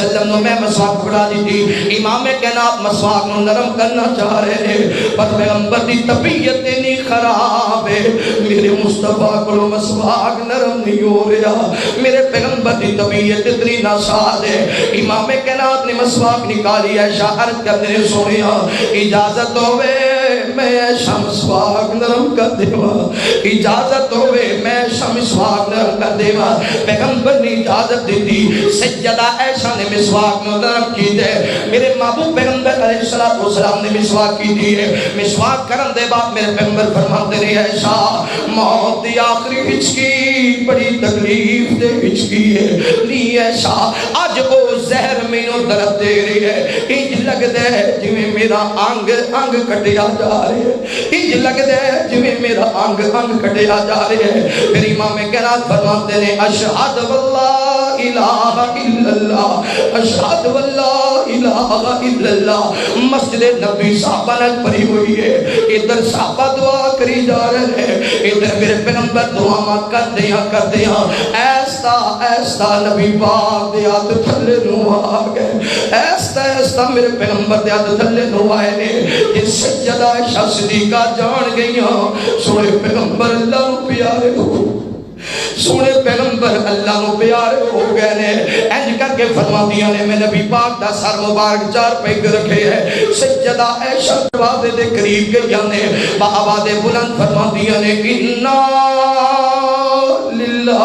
وسلم نے میں مسواک پڑھا دی تھی. امام کائنات مسواک نو نرم کرنا چاہ رہے ہیں پر پیغمبر دی طبیعت نہیں خراب ہے. میرے مصطفیٰ کو مسواک نرم نہیں ہو رہا. میرے پیغمبر دی طبیعت اتنی ناساز ہے. امام کائنات نے مسواک نکالی. عائشہ عرض کرتے ہیں سونیا اجازت ہوئے میں ایشا مسواک نرم کر دیوا. اجازت ہوئے میں ایشا مسواک نرم کر دیوا. پیغمبر نے اجازت دی دی. سیدہ عائشہ نے مسواک نرم کی دے. میرے محبوب پیغمبر علیہ السلام نے مسواک کی دی ہے. مسواک کرن دے بعد میرے پیغمبر فرماتے ہیں عائشہ موت دی آخری ہچکی بڑی تکلیف دے ہچکی ہے. نہیں عائشہ آج وہ زہر مینوں درد دے رہی ہے. انج لگدا ہے جویں میرا انگ انگ کٹیا جا رہا ہے. انج لگدا ہے جویں میرا انگ انگ کٹیا جا رہا ہے. پھر امام کائنات فرماتے ہیں اشہد واللہ الہ الا اللہ اشہد واللہ الہ الا اللہ. مسجد نبی صحابہ نے پڑھی ہوئی ہے. ادھر صحابہ دعا کری جا رہے ہیں ادھر میرے پیغمبر دعا کر دیا ایستا ایستا نبی پاک دے ہاتھ تھلے نو آ گئے. ایستا ایستا میرے پیغمبر دے ہاتھ تھلے نو آئے نے. یہ سیدہ عائشہ صدیقہ جان گئیاں سونے پیغمبر اللہ نو پیارے ہو. سونے پیغمبر اللہ نو پیارے ہو گئے نے. انج کر کے فرما دیا نے میں نبی پاک دا سر مبارک چار پیگ رکھے ہے. سیدہ عائشہ دروازے دے قریب گئی نے بآواز بلند فرما دیا نے انا للہ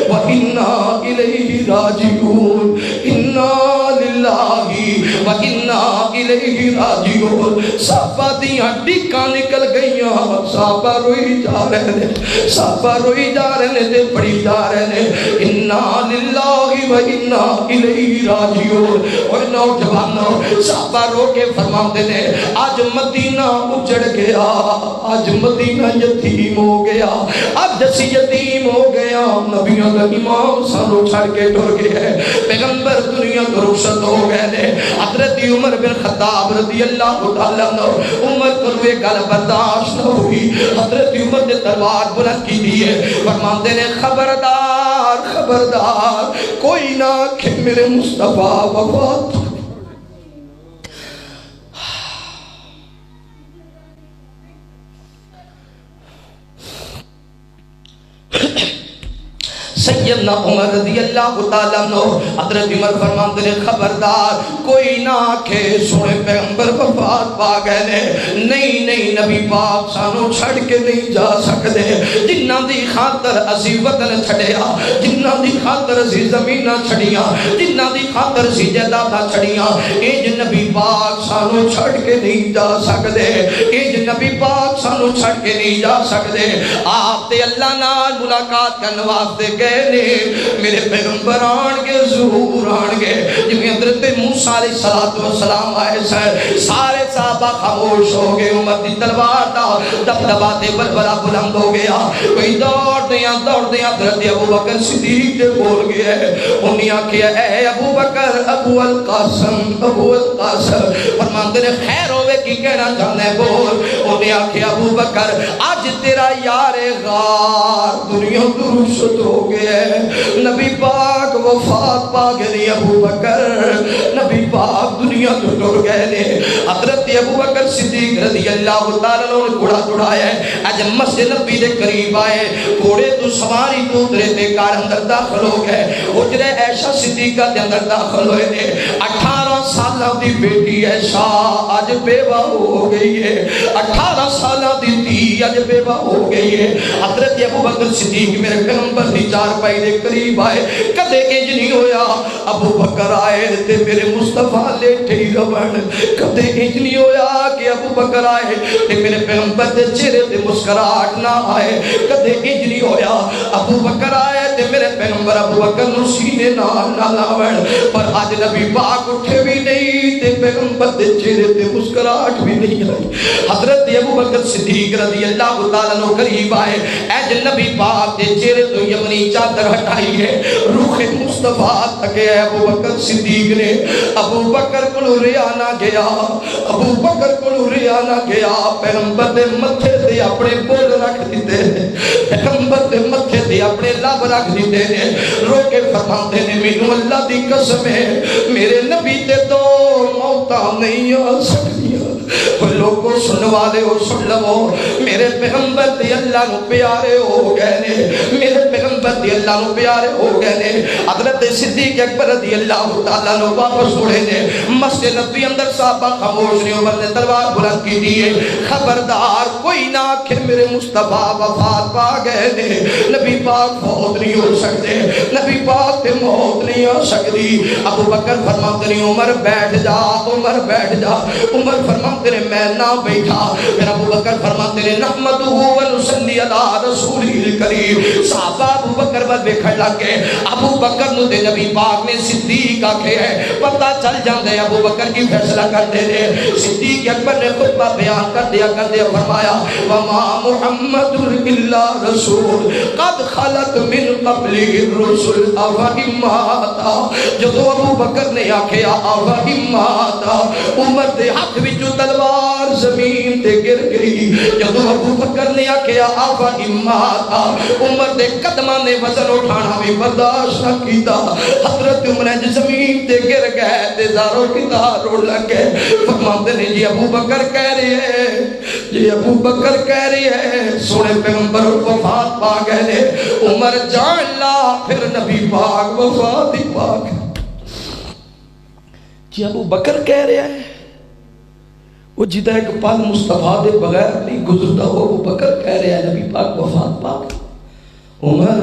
و انا الیہ راجعون. انا للہ و انا الیہ راجعون. صحابہ دیاں ڈیکاں نکل گئیاں. صحابہ روئی جا رہے ہیں صحابہ روئی جا رہے ہیں پڑھی جا رہے ہیں انا للہ و انا الیہ راجعون. اور نوجوانوں صحابہ رو کے فرماتے ہیں آج مدینہ اجڑ گیا. آج مدینہ یتیم ہو گیا. آج اسی یتیم ہو گیا. نبیوں کا امام سانو چھڑ کے ٹر گیا. پیغمبر دنیا کو رخصت ہو گئے نے. حضرت عمر بن خطاب رضی اللہ تعالیٰ عنہ عمر کو یہ گل برداشت نہ ہوئی. حضرت عمر نے تلوار بلند کی دیئے فرماتے نے خبردار خبردار کوئی نہ کہ میرے مصطفیٰ وفات. سیدنا عمر رضی اللہ تعالیٰ عنہ حضرت عمر فرماتے ہیں خبردار کوئی نہ کہ سونے پیغمبر وفات پا گئے نے. نہیں نہیں نبی پاک سانو چھڑ کے نہیں جا سکتے. جنہ دی خاطر اسی وطن چھڑیا جنہ دی خاطر اسی زمینہ چھڑیاں جنہ دی خاطر اسی جائیداداں چھڑیاں اے نبی پاک سانو چھڑ کے نہیں جا سکتے. اے نبی پاک سانو چھڑ کے نہیں جا سکتے. آپ تے اللہ نال ملاقات کرنے واسطے گئے نے. میرے پیغمبر آن کے ظہور آن گے جنہیں حضرت موسیٰ علیہ السلام آئے سارے صحابہ خاموش ہو گئے. عمر دی تلوار دا دبدبا تے بلبلا بلند ہو گیا. کوئی دوڑ دیا حضرت ابو بکر صدیق دے بول گیا ہے. انہیں آکھیا اے ابو بکر ابو القاسم فرماندے نے خیر ہوئے کی کہنا چاہنے بول. انہیں آکھیا ابو بکر آج تیرا یار غار دنیا درست ہو گیا. نبی پاک وفات پا گئے. ابو بکر نبی پاک دنیا تو ٹر گئے نے. حضرت ابو بکر صدیق رضی اللہ تعالیٰ نے گھوڑا چڑھایا ہے. اج مسجد نبی دے قریب آئے گھوڑے تو سواری تو اترے تے کار اندر داخل ہو گئے. حجرے عائشہ صدیقہ دے اندر داخل ہوئے نے. 18 سالہ دی بیٹی عائشہ آج بیوہ ہو گئی ہے. 18 سالہ دی دھی آج بیوہ ہو گئی ہے. حضرت ابو بکر صدیق میرے پیغمبر دی چار پائی دے قریب آئے. کدے انج نہیں ہویا ابو بکر آئے تے میرے مصطفیٰ لیٹے ہی رون. کدے انج نہیں ہویا کہ ابو بکر آئے تے میرے پیغمبر دے چہرے تے مسکراہٹ نہ آئے. کدے انج نہیں ہویا ابو بکر آئے تے میرے پیغمبر ابو بکر نو سینے نال نہ لاون. پر آج نبی پاک اٹھے بھی نہیں تے پیغمبر پیغمبر دے چہرے تے مسکراہٹ بھی نہیں آئی۔ حضرت ابو بکر صدیق رضی اللہ تعالیٰ عنہ قریب آئے، اے نبی پاک دے چہرے تو یمنی چادر ہٹائی ہے، روح مصطفیٰ تکے ابو بکر صدیق نے ابو بکر کو ریا نہ گیا، ابو بکر کو ریا نہ گیا، پیغمبر دے متھے تے اپنے بول رکھ دیتے ہیں، پیغمبر دے متھے تے اپنے لب رکھ دیتے ہیں، رو کے فرماتے ہیں مینوں اللہ دی قسم ہے میرے نبی تے تو موتاں نہیں آ سکتیاں۔ لوگوں سن والے ہو سن لو، میرے پیغمبر تے اللہ نو پیارے ہو گئے نے، میرے پیغمبر تے اللہ نو پیارے ہو گئے نے۔ حضرت صدیق اکبر رضی اللہ تعالیٰ نو واپس مڑے نے، مسجد نبی اندر صحابہ خاموش نے، عمر نے تلوار بلند کی دیئے، خبردار کوئی نہ کہ میرے مصطفیٰ وفات پا گئے نے، نبی پاک فوت نہیں ہو سکتے، نبی پاک تے موت نہیں ہو سکتی۔ ابو بکر فرماتے ہیں عمر بیٹھ جا، عمر بیٹھ جا، عمر فرماتے ہیں میں نہ بیٹھا، پھر ابو بکر فرماتے ہیں نحمدہ و نصلی علی رسولہ الکریم۔ صحابہ ابو بکر بل بیکھڑ لگ گئے، ابو بکر نو دے نبی پاک نے صدیق آکھے ہے، پتہ چل جاندے ابو بکر کی فیصلہ کر دے دے۔ صدیق اکبر نے خطبہ بیان کر دیا فرمایا وما محمد الا رسول قد خلت من قبلہ الرسل افہم ماتا۔ جدو ابو بکر نے آکھیا افہم ماتا، عمر دے ہاتھ وچوں تلوار زمین تے گر گئی۔ جدو ابو بکر نے آکھیا افہم ماتا، عمر دے قدماں نے وزن اٹھانا بھی برداشت نہ کیتا۔ حضرت عمر زمین تے گر گئے تے زاروں کی دار روڑ لگ گئے۔ فرماتے ہیں جی ابو بکر کہہ رہے ہیں، جی ابو بکر کہہ رہے ہیں سونے پیغمبر وفات پا گئے نے۔ عمر جان لا پھر نبی پاک وفات ہی پاک۔ جی ابو بکر کہہ رہے ہیں وہ جدہ ایک پل مصطفیٰ دے بغیر نہیں گزرتا، وہ ابو بکر کہہ رہے ہیں نبی پاک وفات پاک۔ عمر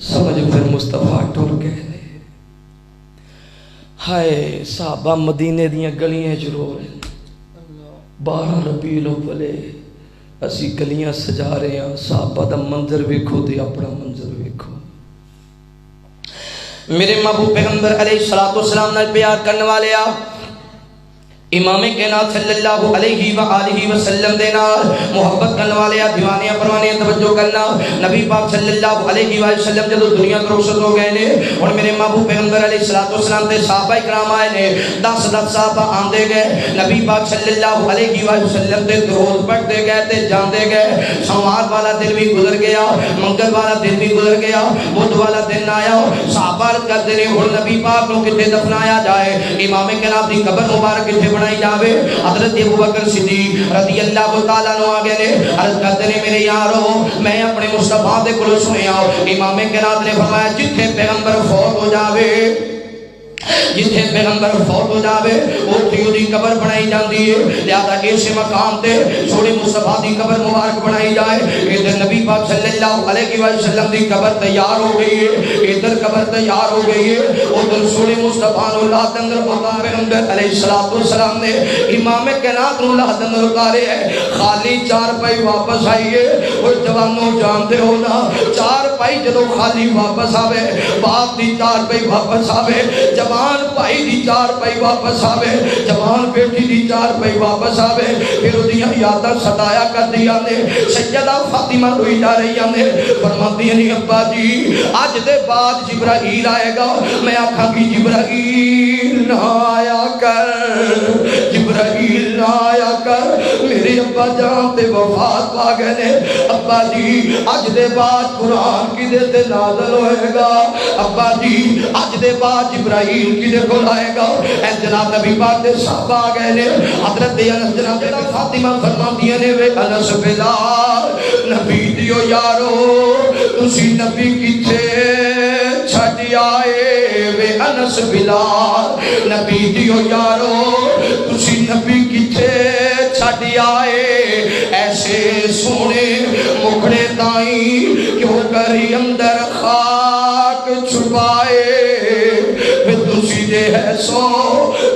سمجھ پھر مصطفیٰ ٹر گئے نے۔ ہائے صحابہ مدینے دیاں گلیاں جرو رہے ہیں، 12 ربیع الاول اسی گلیاں سجا رہے ہیں، صحابہ دا منظر ویکھو تے اپنا منظر ویکھو۔ میرے محبوب پیغمبر علیہ السلام نال پیار کرنے والے آ امام کائنات صلی اللہ علیہ وآلہ وسلم دے نال محبت کرنے والے دیوانیاں پروانیاں توجہ کرنا۔ نبی پاک صلی اللہ علیہ وآلہ وسلم جدو دنیا کو رخصت ہو گئے نے اور میرے محبوب پیغمبر علیہ السلام تے صحابہ کرام آئے نے، 10 صحابہ آندے گئے، نبی پاک صلی اللہ علیہ وآلہ وسلم تے درود پڑھتے گئے تے جاندے گئے۔ سوموار والا دن بھی گزر گیا، منگل والا دن بھی گزر گیا، بدھ والا دن آیا، صحابہ کہتے نے ہن نبی پاک کو کتے دفنایا جائے، امام کائنات دی قبر مبارک کتے بنائی جاوے۔ حضرت ابو بکر صدیق رضی اللہ تعالیٰ عنہ آگے نے عرض کرتے نے میرے یارو میں اپنے مصطفیٰ دے کلو سنیا، امام کائنات نے فرمایا جتھے پیغمبر فوت ہو جاوے، جتھے پیغمبر فوت ہو جاوے اوتھے دی قبر بنائی جاندی ہے، لہذا اس مقام تے سونے مصطفیٰ دی قبر مبارک بنائی جائے۔ ادھر نبی پاک صلی اللہ علیہ وسلم دی قبر تیار ہو گئی ہے، ادھر قبر تیار ہو گئی ہے، ادھر سونے مصطفیٰ نو اللہ اندر مقام پیغمبر علیہ السلام نے امام کائنات نو اللہ اندر اتارے ہے، خالی 4 پائی واپس آئیے۔ اور جوانوں جانتے ہو نا 4 پائی جدو خالی واپس آوے، باپ دی 4 پائی واپس آوے، جوان بھائی دی 4 پائی واپس آوے، جوان بیٹی دی 4 پائی واپس آوے، پھر دیاں یاداں ستایا کر دیا نے۔ سیدہ فاطمہ روئی جا رہی نے، فرماتی ہیں ابا جی آج دے بعد جبرائیل آئے گا، میں آکھاں گی جبرائیل نہ آیا کر، جبرائیل نہ آیا کر، میرے ابا جان تے وفات پا گئے نے۔ ابا جی آج دے بعد قرآن کی دے تے نازل ہوئے گا، ابا جی آج دے بعد جبرائیل کی دے کھول آئے گا۔ اے جناب نبی پاک دے صحابہ آ گئے نے، حضرت انس جناب فاطمہ فرماندیاں نے وے انس بلال نبی دیو یارو تسی نبی کیتے چھڈ آئے، وے انس بلال نبی دیو یارو تسی نبی کیتے چھڈ آئے، ایسے سونے مکھڑے تائیں کیوں کری اندر خاک چھپائے، تسی دے ہے سو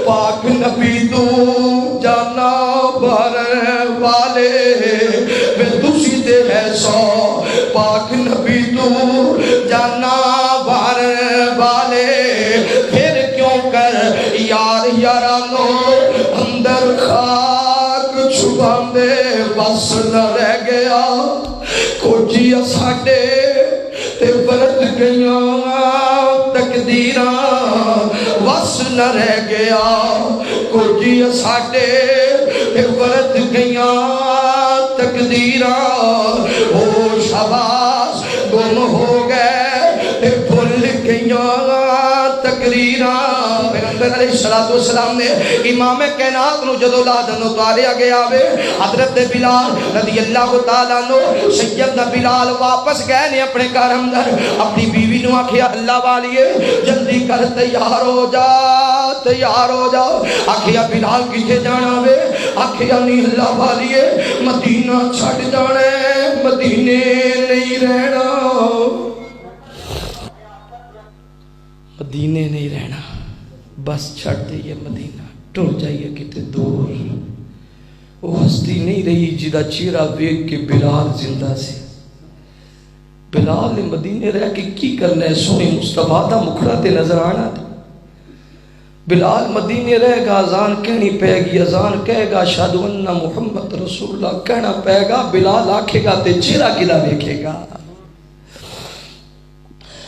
پاک نبی تو جانا بھرن والے، تسی دے ہے سو پاک نبی تو جانا بھرن والے، پھر کیوں کر یار یارانو بس نہ رہ گیا کچھ ساڈے تے برت گئیاں تقدیراں بس نہ رہ گیا کچھ ساڈے تے برت گئیاں تقدیراں او شاباش گم ہو گئے تے بھول گئیاں تقریراں پیغمبر علیہ السلام نے امام کائنات نو جدو لادن اتاریا گیا وے حضرت بلال رضی اللہ تعالیٰ عنہ سیدنا بلال واپس گئے نے اپنے گھر اندر اپنی بیوی نو آکھیا اللہ والیے جلدی کر تیار ہو جا تیار ہو جاؤ آکھیا بلال کتے جانا وے آکھیا نہیں اللہ والیے مدینہ چھڑ جانے مدینے نہیں رہنا مدینے نہیں رہنا بس چھڑ دئیے مدینہ ٹر جائیے کتے دور وہ ہستی نہیں رہی جدا چیرہ ویک کے بلال زندہ سے بلال نے مدینے رہ کے کی کرنا ہے سونے مصطفیٰ دا مکھڑا تے نظر آنا تھا بلال مدینے رہ گا اذان کہنی پہ گی اذان کہے گا اشہد ان محمد رسول اللہ کہنا پہ گا بلال آکھے گا تے چیرہ کدا دیکھے گا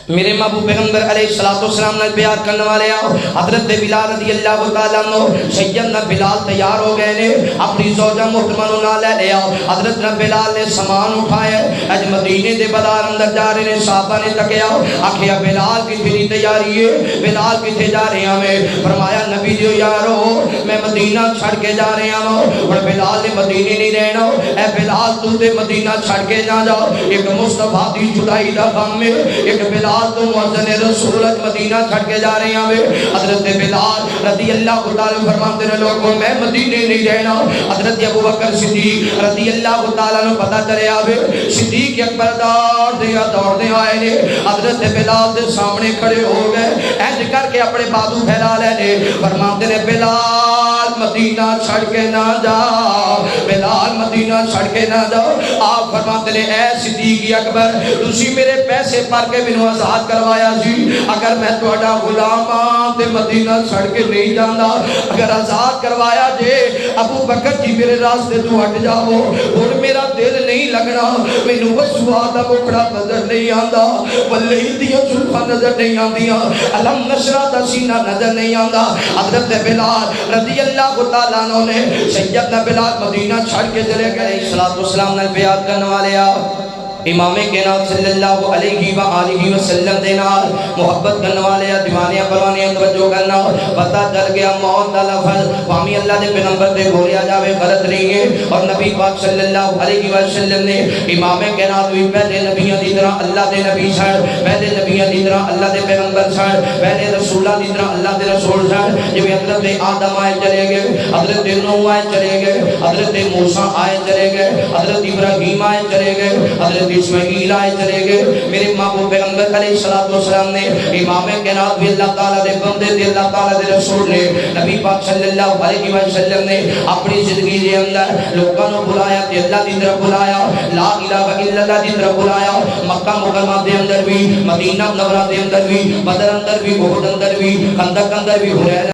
میرے محبوب پیغمبر علیہ السلام نے بیان کرنے والے حضرت بلال رضی اللہ تعالیٰ عنہ سیدنا بلال تیار ہو گئے نے اپنی زوجہ محترمہ نو نہ لے لیا حضرت بلال نے سامان اٹھایا اج مدینے دے بازار اندر جا رہے نے صحابہ نے تکیا آکھیا بلال کتنی تیاری ہے بلال کتے جا رہے ہیں فرمایا نبی دیو یارو میں مدینہ چھڑ کے جا رہے ہیں اور بلال نے مدینے نہیں رہنا اے بلال تو تے مدینہ چھڑ کے نہ جاؤ ایک مصطفیٰ دی جدائی دا غم میں ایک بلال تو مؤذن رسول مدینہ چھڑ کے جا رہے ہیں حضرت بلال رضی اللہ تعالیٰ فرماتے ہیں لوگوں میں مدینے نہیں رہنا حضرت ابو بکر صدیق رضی اللہ تعالیٰ نے پتہ چلے آوے صدیق اکبر دوڑ دے آئے نے حضرت بلال دے سامنے کھڑے ہو گئے اینج کر کے اپنے بازو پھیلا لے فرماتے ہیں بلال مدینہ چھڑ کے نہ جا بلال مدینہ چھڑ کے نہ جاؤ آپ فرماتے ہیں اے صدیق اکبر تسی میرے پیسے پر کے بنو آزاد کروایا جی اگر میں توڑا غلام تے مدینہ چھڑ کے نہیں جانا اگر آزاد کروایا جے ابو بکر جی میرے راستے تو ہٹ جاؤ اور میرا دل نہیں لگنا مینوں وسوا دا مکھڑا نظر نہیں آندا واللیل دیاں زلفاں نظر نہیں آندیاں علم نشرہ دا سینہ نظر نہیں آندا حضرت بلال رضی اللہ تعالیٰ عنہ نے سیدنا بلال مدینہ چھڑ کے چلے گئے الصلوۃ والسلام نے بیان کرنے والے امام کائنات صلی اللہ علیہ وآلہ وسلم دے نال محبت کرنے والے دیوانے پروانے توجہ کرنا پتہ چل گیا موت دا لفظ وامی اللہ دے پیغمبر دے بولیا جاوے غلط نہیں ہے اور نبی پاک صلی اللہ علیہ وسلم نے امام کائنات بھی پہلے نبیوں دی طرح اللہ دے نبی سن پہلے نبیوں دی طرح اللہ دے پیغمبر سن پہلے رسولاں دی طرح اللہ دے رسول سن جویں حضرت آدم آئے چلے گئے حضرت نوح آئے چلے گئے حضرت موسیٰ آئے چلے گئے حضرت ابراہیم آئے چلے گئے حضرت اسماعیل آئے چلے گئے میرے محبوب پیغمبر علیہ السلام نے امام کائنات بھی اللہ تعالیٰ دے بندے تھے اللہ تعالیٰ دے رسول نے نبی پاک صلی اللہ علیہ وسلم نے اپنی زندگی دے اندر لوگوں کو بلایا تے اللہ دی طرف بلایا لا الہ الا اللہ دی طرف بلایا مکہ مکرمہ دے اندر بھی مدینہ منورہ دے اندر بھی بدر اندر بھی احد اندر بھی خندق اندر بھی